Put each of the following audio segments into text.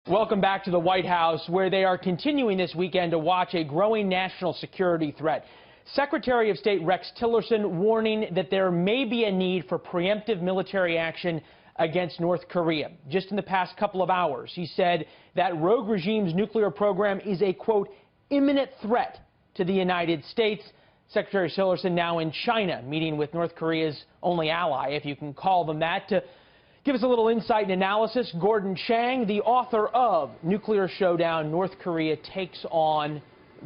Welcome back to the White House, where they are continuing this weekend to watch a growing national security threat. Secretary of State Rex Tillerson warning that there may be a need for preemptive military action against North Korea. Just in the past couple of hours, he said that rogue regime's nuclear program is a, quote, imminent threat to the United States. Secretary Tillerson now in China, meeting with North Korea's only ally, if you can call them that, to give us a little insight and analysis. Gordon Chang, the author of Nuclear Showdown, North Korea Takes on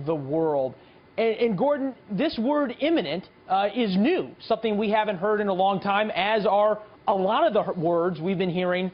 the World. And Gordon, this word imminent is new, something we haven't heard in a long time, as are a lot of the words we've been hearing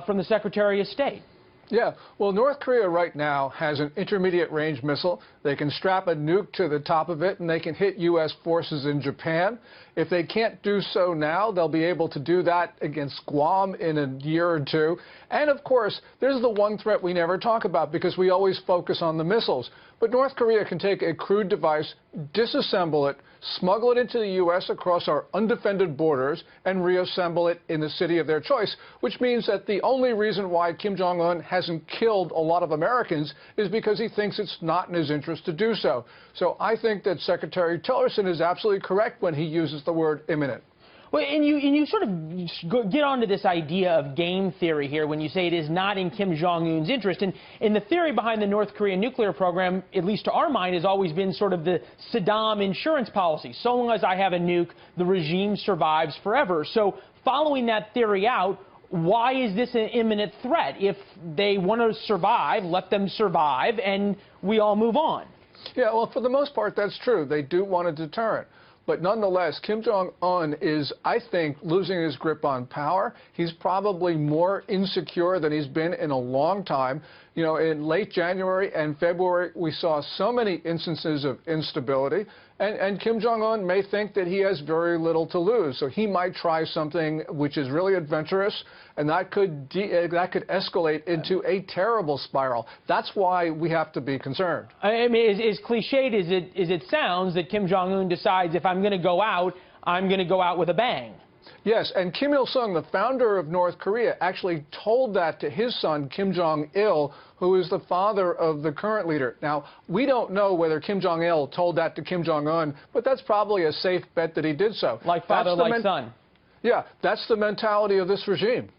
from the Secretary of State. Yeah, well, North Korea right now has an intermediate-range missile. They can strap a nuke to the top of it, and they can hit U.S. forces in Japan. If they can't do so now, they'll be able to do that against Guam in a year or two. And, of course, there's the one threat we never talk about because we always focus on the missiles. But North Korea can take a crude device, disassemble it, smuggle it into the U.S. across our undefended borders, and reassemble it in the city of their choice, which means that the only reason why Kim Jong-un hasn't killed a lot of Americans is because he thinks it's not in his interest to do so. So I think that Secretary Tillerson is absolutely correct when he uses the word imminent. Well, and you sort of get onto this idea of game theory here when you say it is not in Kim Jong-un's interest. And the theory behind the North Korean nuclear program, at least to our mind, has always been sort of the Saddam insurance policy. So long as I have a nuke, the regime survives forever. So following that theory out, why is this an imminent threat? If they want to survive, let them survive, and we all move on. Yeah, well, for the most part, that's true. They do want a deterrent. But nonetheless, Kim Jong-un is, I think, losing his grip on power. He's probably more insecure than he's been in a long time. You know, in late January and February, we saw so many instances of instability. And Kim Jong-un may think that he has very little to lose. So he might try something which is really adventurous, and that could escalate into a terrible spiral. That's why we have to be concerned. I mean, as cliched as it sounds, that Kim Jong-un decides if I'm going to go out, I'm going to go out with a bang. Yes, and Kim Il-sung, the founder of North Korea, actually told that to his son, Kim Jong-il, who is the father of the current leader. Now, we don't know whether Kim Jong-il told that to Kim Jong-un, but that's probably a safe bet that he did so. Like father, like son. Yeah, that's the mentality of this regime.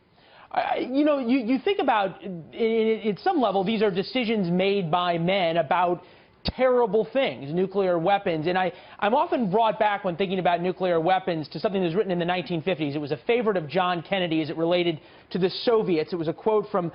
You know, you think about, at some level, these are decisions made by men about terrible things, nuclear weapons. And I'm often brought back when thinking about nuclear weapons to something that was written in the 1950s. It was a favorite of John Kennedy as it related to the Soviets. It was a quote from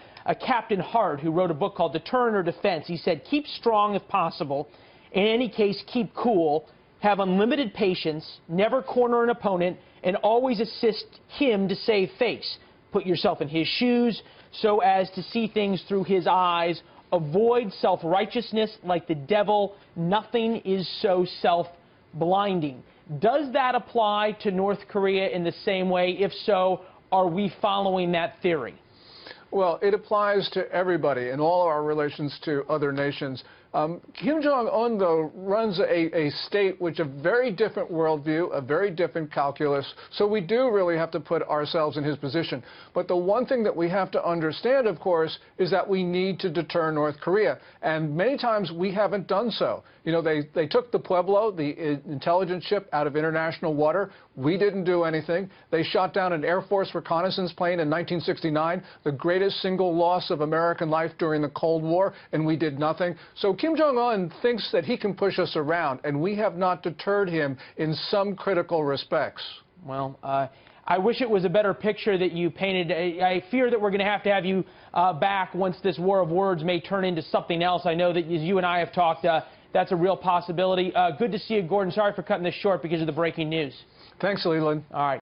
Captain Hart, who wrote a book called Deterrent or Defense. He said, keep strong if possible. In any case, keep cool. Have unlimited patience. Never corner an opponent. And always assist him to save face. Put yourself in his shoes so as to see things through his eyes. Avoid self-righteousness like the devil. Nothing is so self-blinding. Does that apply to North Korea in the same way? If so, are we following that theory? Well, it applies to everybody in all our relations to other nations. Kim Jong-un, though, runs a state which a very different worldview, a very different calculus, so we do really have to put ourselves in his position. But the one thing that we have to understand, of course, is that we need to deter North Korea, and many times we haven't done so. You know, they took the Pueblo, the intelligence ship, out of international water. We didn't do anything. They shot down an Air Force reconnaissance plane in 1969, the greatest single loss of American life during the Cold War, and we did nothing. So Kim Jong-un thinks that he can push us around, and we have not deterred him in some critical respects. Well, I wish it was a better picture that you painted. I fear that we're going to have you back once this war of words may turn into something else. I know that as you and I have talked, that's a real possibility. Good to see you, Gordon. Sorry for cutting this short because of the breaking news. Thanks, Leland. All right.